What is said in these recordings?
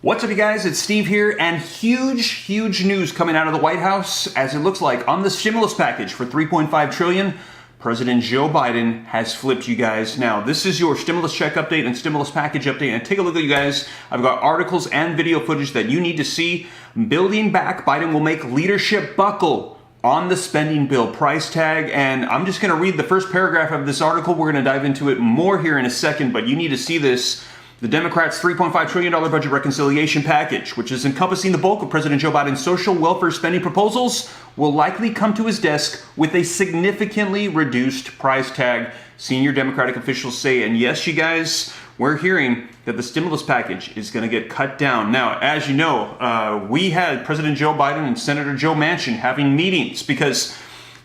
What's up, you guys? It's Steve here, and huge news coming out of the White House, as it looks like on the stimulus package for $3.5 trillion. President Joe Biden has flipped, you guys. Now, this is your stimulus check update and stimulus package update, and take a look at you guys. I've got articles and video footage that you need to see. Building back, Biden will make leadership buckle on the spending bill price tag, and I'm just going to read the first paragraph of this article. We're going to dive into it more here in a second, but you need to see this. The Democrats' $3.5 trillion budget reconciliation package, which is encompassing the bulk of President Joe Biden's social welfare spending proposals, will likely come to his desk with a significantly reduced price tag, senior Democratic officials say. And yes, you guys, we're hearing that the stimulus package is going to get cut down. Now, as you know, we had President Joe Biden and Senator Joe Manchin having meetings because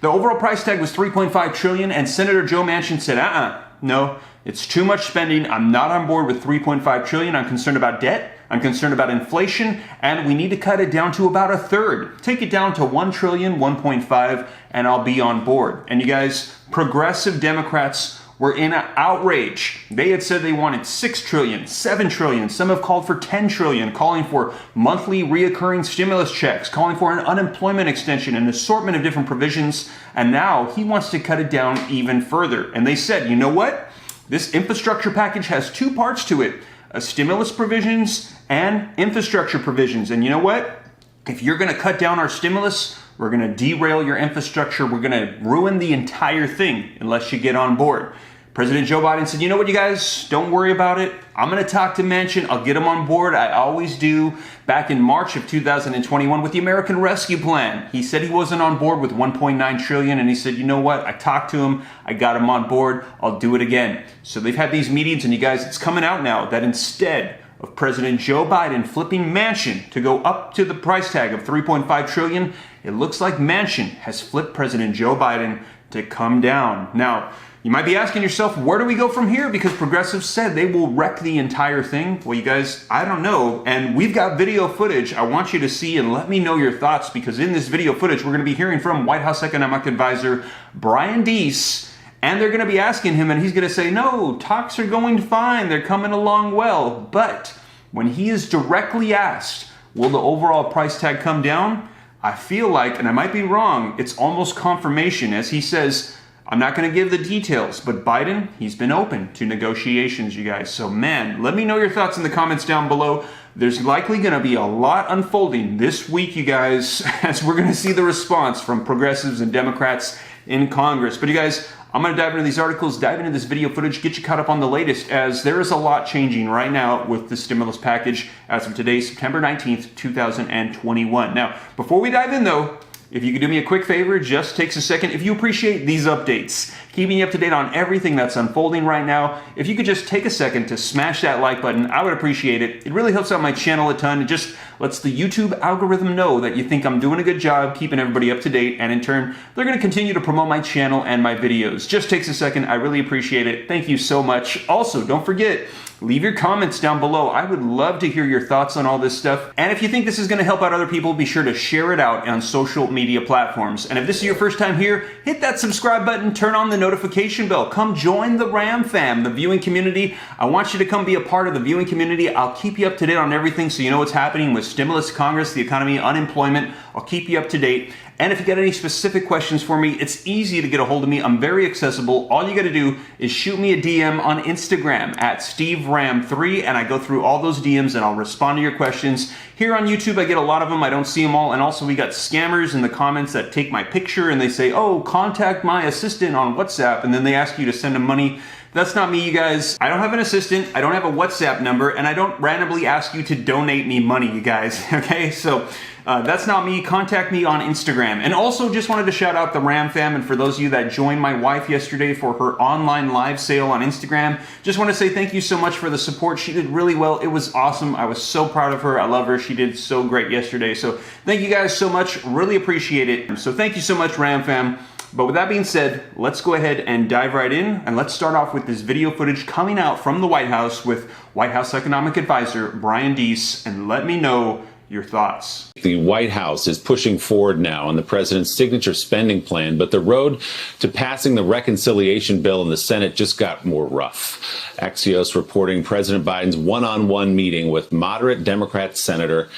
the overall price tag was $3.5 trillion, and Senator Joe Manchin said, no, it's too much spending. I'm not on board with $3.5 trillion. I'm concerned about debt. I'm concerned about inflation, and we need to cut it down to about a third. Take it down to $1 trillion, 1.5, and I'll be on board. And you guys, progressive Democrats were in outrage. They had said they wanted $6 trillion, $7 trillion. Some have called for $10 trillion, calling for monthly reoccurring stimulus checks, calling for an unemployment extension, an assortment of different provisions. And now he wants to cut it down even further. And they said, you know what? This infrastructure package has two parts to it, stimulus provisions and infrastructure provisions. And you know what? If you're going to cut down our stimulus, we're going to derail your infrastructure. We're going to ruin the entire thing unless you get on board. President Joe Biden said, you know what, you guys, don't worry about it. I'm going to talk to Manchin. I'll get him on board. I always do. Back in March of 2021 with the American Rescue Plan, he said he wasn't on board with $1.9 trillion. And he said, you know what? I talked to him. I got him on board. I'll do it again. So they've had these meetings, and you guys, it's coming out now that instead of President Joe Biden flipping Manchin to go up to the price tag of $3.5 trillion, it looks like Manchin has flipped President Joe Biden to come down. Now, you might be asking yourself, where do we go from here? Because progressives said they will wreck the entire thing. Well, you guys, I don't know. And we've got video footage I want you to see, and let me know your thoughts, because in this video footage, we're going to be hearing from White House Economic Advisor Brian Deese, and they're going to be asking him, and he's going to say, no, talks are going fine. They're coming along well. But when he is directly asked, will the overall price tag come down? I feel like, and I might be wrong, it's almost confirmation, as he says, I'm not going to give the details, but Biden, he's been open to negotiations, you guys. So, man, let me know your thoughts in the comments down below. There's likely going to be a lot unfolding this week, you guys, as we're going to see the response from progressives and Democrats in Congress. But, you guys, I'm going to dive into these articles, dive into this video footage, get you caught up on the latest, as there is a lot changing right now with the stimulus package as of today, September 19th, 2021. Now, before we dive in, though, if you could do me a quick favor, just takes a second. If you appreciate these updates, keeping you up to date on everything that's unfolding right now, if you could just take a second to smash that like button, I would appreciate it. It really helps out my channel a ton. It just lets the YouTube algorithm know that you think I'm doing a good job keeping everybody up to date, and in turn, they're going to continue to promote my channel and my videos. Just takes a second. I really appreciate it. Thank you so much. Also, don't forget, leave your comments down below. I would love to hear your thoughts on all this stuff. And if you think this is going to help out other people, be sure to share it out on social media platforms. And if this is your first time here, hit that subscribe button, turn on the notification bell. Come join the Ram fam, the viewing community. I want you to come be a part of the viewing community. I'll keep you up to date on everything so you know what's happening with stimulus, Congress, the economy, unemployment. I'll keep you up to date. And if you got any specific questions for me, it's easy to get a hold of me. I'm very accessible. All you got to do is shoot me a DM on Instagram at SteveRam3, and I go through all those DMs and I'll respond to your questions. Here on YouTube, I get a lot of them. I don't see them all. And also, we got scammers in the comments that take my picture and they say, oh, contact my assistant on WhatsApp, and then they ask you to send them money. That's not me, you guys. I don't have an assistant, I don't have a WhatsApp number, and I don't randomly ask you to donate me money, you guys, okay? So that's not me. Contact me on Instagram. And also just wanted to shout out the Ram fam, and for those of you that joined my wife yesterday for her online live sale on Instagram, just want to say thank you so much for the support. She did really well. It was awesome. I was so proud of her. I love her. She did so great yesterday. So thank you guys so much. Really appreciate it. So thank you so much, Ram fam. But with that being said, let's go ahead and dive right in, and let's start off with this video footage coming out from the White House with White House Economic Advisor Brian Deese, and let me know your thoughts. The White House is pushing forward now on the president's signature spending plan, but the road to passing the reconciliation bill in the Senate just got more rough. Axios reporting President Biden's one-on-one meeting with moderate Democrat Senator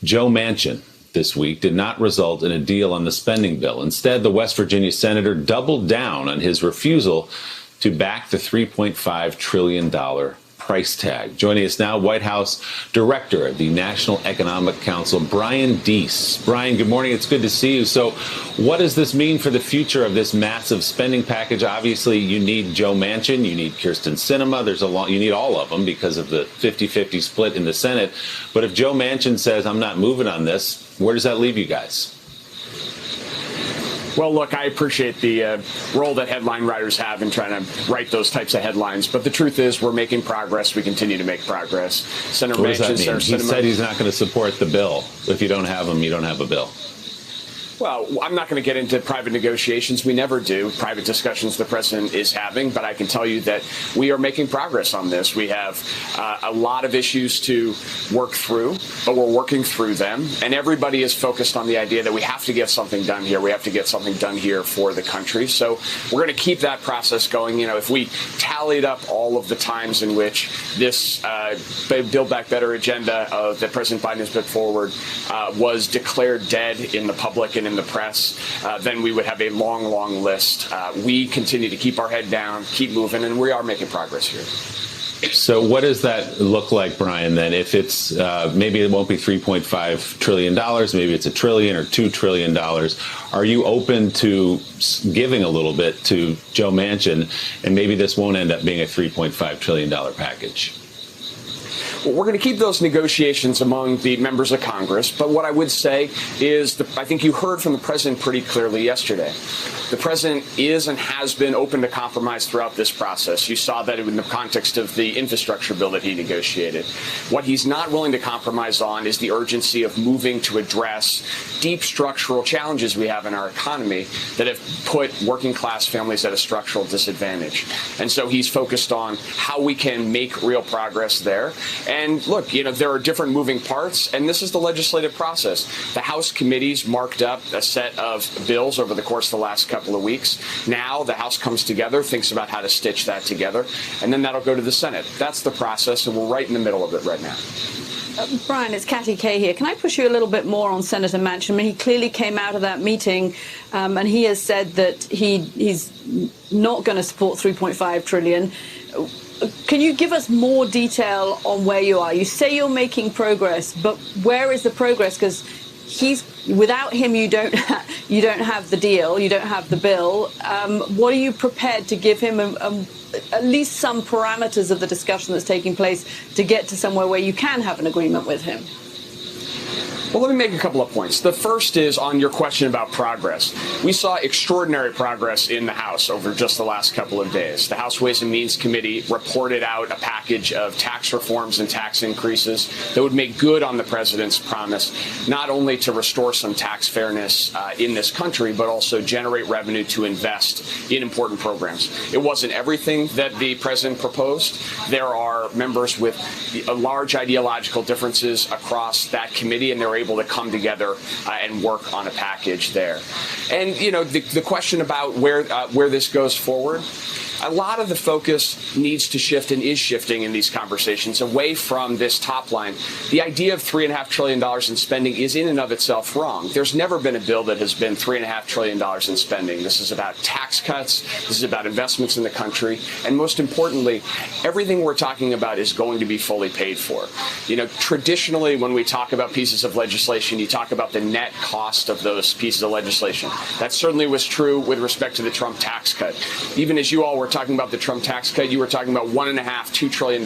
Joe Manchin this week did not result in a deal on the spending bill. Instead, the West Virginia senator doubled down on his refusal to back the $3.5 trillion price tag. Joining us now, White House Director of the National Economic Council, Brian Deese. Brian, good morning. It's good to see you. So what does this mean for the future of this massive spending package? Obviously, you need Joe Manchin, you need Kyrsten Sinema. You need all of them because of the 50-50 split in the Senate. But if Joe Manchin says, I'm not moving on this, where does that leave you guys? Well, look, I appreciate the role that headline writers have in trying to write those types of headlines. But the truth is we're making progress. We continue to make progress. Senator Manchin, he said he's not going to support the bill. If you don't have him, you don't have a bill. Well, I'm not going to get into private negotiations. We never do. Private discussions the president is having. But I can tell you that we are making progress on this. We have a lot of issues to work through, but we're working through them. And everybody is focused on the idea that we have to get something done here. We have to get something done here for the country. So we're going to keep that process going. You know, if we tallied up all of the times in which this Build Back Better agenda that President Biden has put forward was declared dead in the public and in the press, then we would have a long, long list. We continue to keep our head down, keep moving, and we are making progress here. So what does that look like, Brian, then? If it's maybe it won't be $3.5 trillion, maybe it's $1 trillion or $2 trillion. Are you open to giving a little bit to Joe Manchin, and maybe this won't end up being a $3.5 trillion package? Well, we're going to keep those negotiations among the members of Congress. But what I would say is I think you heard from the president pretty clearly yesterday. The president is and has been open to compromise throughout this process. You saw that in the context of the infrastructure bill that he negotiated. What he's not willing to compromise on is the urgency of moving to address deep structural challenges we have in our economy that have put working class families at a structural disadvantage. And so he's focused on how we can make real progress there. And look, you know, there are different moving parts, and this is the legislative process. The House committees marked up a set of bills over the course of the last couple of weeks. Now the House comes together, thinks about how to stitch that together, and then that'll go to the Senate. That's the process, and we're right in the middle of it right now. Brian, it's Kathy Kay here. Can I push you a little bit more on Senator Manchin? I mean, he clearly came out of that meeting and he has said that he's not going to support $3.5 trillion. Can you give us more detail on where you are? You say you're making progress, but where is the progress? Because without him, you don't have the deal, you don't have the bill. What are you prepared to give him at least some parameters of the discussion that's taking place to get to somewhere where you can have an agreement with him? Well, let me make a couple of points. The first is on your question about progress. We saw extraordinary progress in the House over just the last couple of days. The House Ways and Means Committee reported out a package of tax reforms and tax increases that would make good on the president's promise, not only to restore some tax fairness in this country, but also generate revenue to invest in important programs. It wasn't everything that the president proposed. There are members with large ideological differences across that committee, and they're able to come together and work on a package there. And, you know, the question about where this goes forward, a lot of the focus needs to shift and is shifting in these conversations away from this top line. The idea of $3.5 trillion in spending is in and of itself wrong. There's never been a bill that has been $3.5 trillion in spending. This is about tax cuts. This is about investments in the country. And most importantly, everything we're talking about is going to be fully paid for. You know, traditionally, when we talk about pieces of legislation, you talk about the net cost of those pieces of legislation. That certainly was true with respect to the Trump tax cut. Even as you all were talking about the Trump tax cut, you were talking about $2 trillion.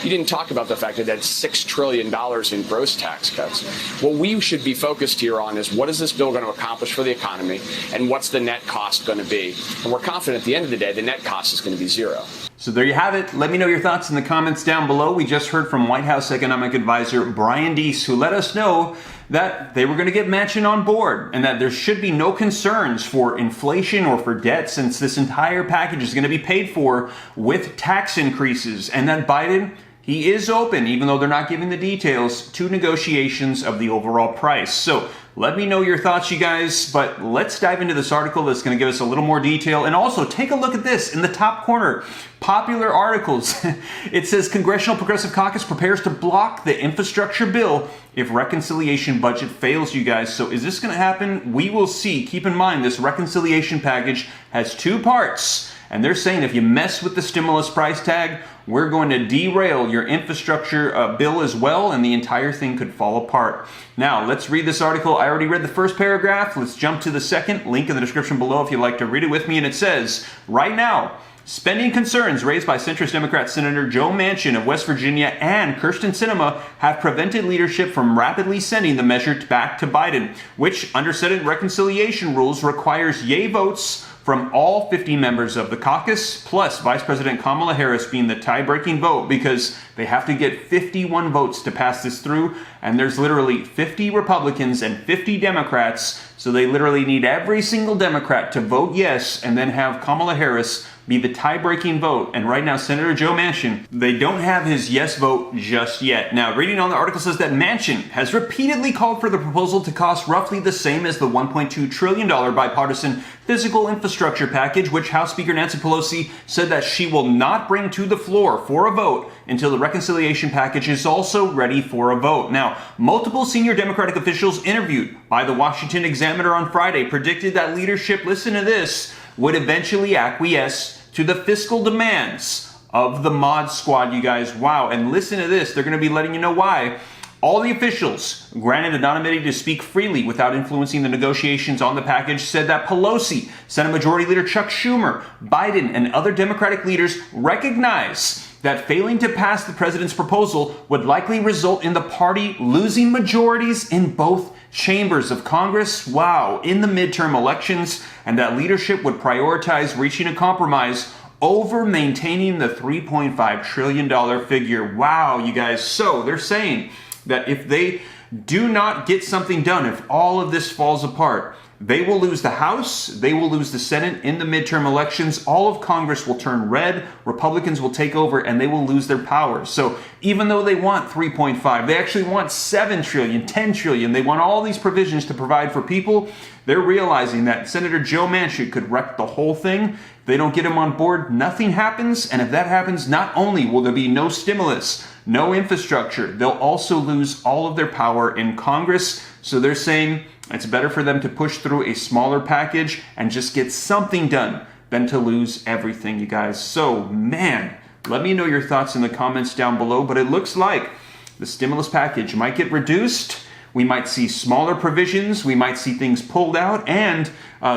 You didn't talk about the fact that it had $6 trillion in gross tax cuts. What we should be focused here on is what is this bill going to accomplish for the economy and what's the net cost going to be? And we're confident at the end of the day, the net cost is going to be zero. So there you have it. Let me know your thoughts in the comments down below. We just heard from White House economic advisor Brian Deese, who let us know that they were going to get Manchin on board and that there should be no concerns for inflation or for debt, since this entire package is going to be paid for with tax increases, and that Biden he is open, even though they're not giving the details, to negotiations of the overall price. So let me know your thoughts, you guys, but let's dive into this article that's going to give us a little more detail. And also, take a look at this in the top corner. Popular articles. It says Congressional Progressive Caucus prepares to block the infrastructure bill if reconciliation budget fails, you guys. So is this going to happen? We will see. Keep in mind, this reconciliation package has two parts. And they're saying if you mess with the stimulus price tag, we're going to derail your infrastructure bill as well, and the entire thing could fall apart. Now, let's read this article. I already read the first paragraph. Let's jump to the second. Link in the description below if you'd like to read it with me. And it says, right now, spending concerns raised by centrist Democrat Senator Joe Manchin of West Virginia and Kyrsten Sinema have prevented leadership from rapidly sending the measure back to Biden, which, under Senate reconciliation rules, requires yay votes from all 50 members of the caucus, plus Vice President Kamala Harris being the tie-breaking vote, because they have to get 51 votes to pass this through, and there's literally 50 Republicans and 50 Democrats, so they literally need every single Democrat to vote yes, and then have Kamala Harris be the tie-breaking vote. And right now, Senator Joe Manchin, they don't have his yes vote just yet. Now, reading on the article says that Manchin has repeatedly called for the proposal to cost roughly the same as the $1.2 trillion bipartisan physical infrastructure package, which House Speaker Nancy Pelosi said that she will not bring to the floor for a vote until the reconciliation package is also ready for a vote. Now, multiple senior Democratic officials interviewed by the Washington Examiner on Friday predicted that leadership, listen to this, would eventually acquiesce to the fiscal demands of the Mod Squad, you guys. Wow, and listen to this. They're going to be letting you know why. All the officials granted anonymity to speak freely without influencing the negotiations on the package said that Pelosi, Senate Majority Leader Chuck Schumer, Biden, and other Democratic leaders recognize that failing to pass the president's proposal would likely result in the party losing majorities in both chambers of Congress, wow, in the midterm elections, and that leadership would prioritize reaching a compromise over maintaining the $3.5 trillion figure. Wow, you guys. So they're saying that if they do not get something done, if all of this falls apart, they will lose the House, they will lose the Senate in the midterm elections, all of Congress will turn red, Republicans will take over, and they will lose their power. So even though they want 3.5, they actually want 7 trillion, 10 trillion, they want all these provisions to provide for people, they're realizing that Senator Joe Manchin could wreck the whole thing. If they don't get him on board, nothing happens, and if that happens, not only will there be no stimulus, no infrastructure, they'll also lose all of their power in Congress. So they're saying it's better for them to push through a smaller package and just get something done than to lose everything, you guys. So, man, let me know your thoughts in the comments down below. But it looks like the stimulus package might get reduced. We might see smaller provisions. We might see things pulled out. And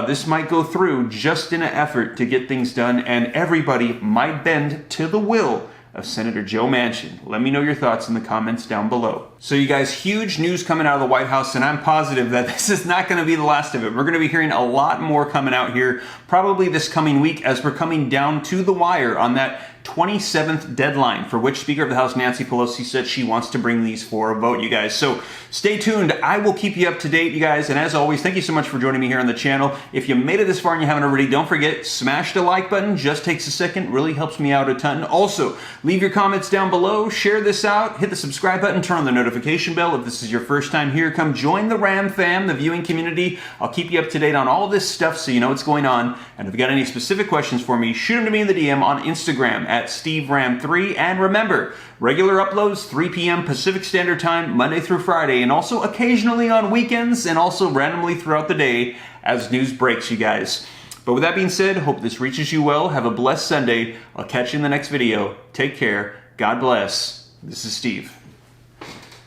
this might go through just in an effort to get things done. And everybody might bend to the will of Senator Joe Manchin. Let me know your thoughts in the comments down below. So you guys, huge news coming out of the White House, and I'm positive that this is not going to be the last of it. We're going to be hearing a lot more coming out here, probably this coming week, as we're coming down to the wire on that 27th deadline for which Speaker of the House Nancy Pelosi said she wants to bring these for a vote, you guys. So stay tuned. I will keep you up to date, you guys. And as always, thank you so much for joining me here on the channel. If you made it this far and you haven't already, don't forget, smash the like button. Just takes a second. Really helps me out a ton. Also, leave your comments down below. Share this out. Hit the subscribe button. Turn on the notification bell. If this is your first time here, come join the Ram fam, the viewing community. I'll keep you up to date on all this stuff so you know what's going on. And if you got any specific questions for me, shoot them to me in the DM on Instagram at SteveRam3. And remember, regular uploads 3 p.m. Pacific Standard Time, Monday through Friday, and also occasionally on weekends, and also randomly throughout the day as news breaks, you guys. But with that being said, hope this reaches you well. Have a blessed Sunday. I'll catch you in the next video. Take care. God bless. This is Steve.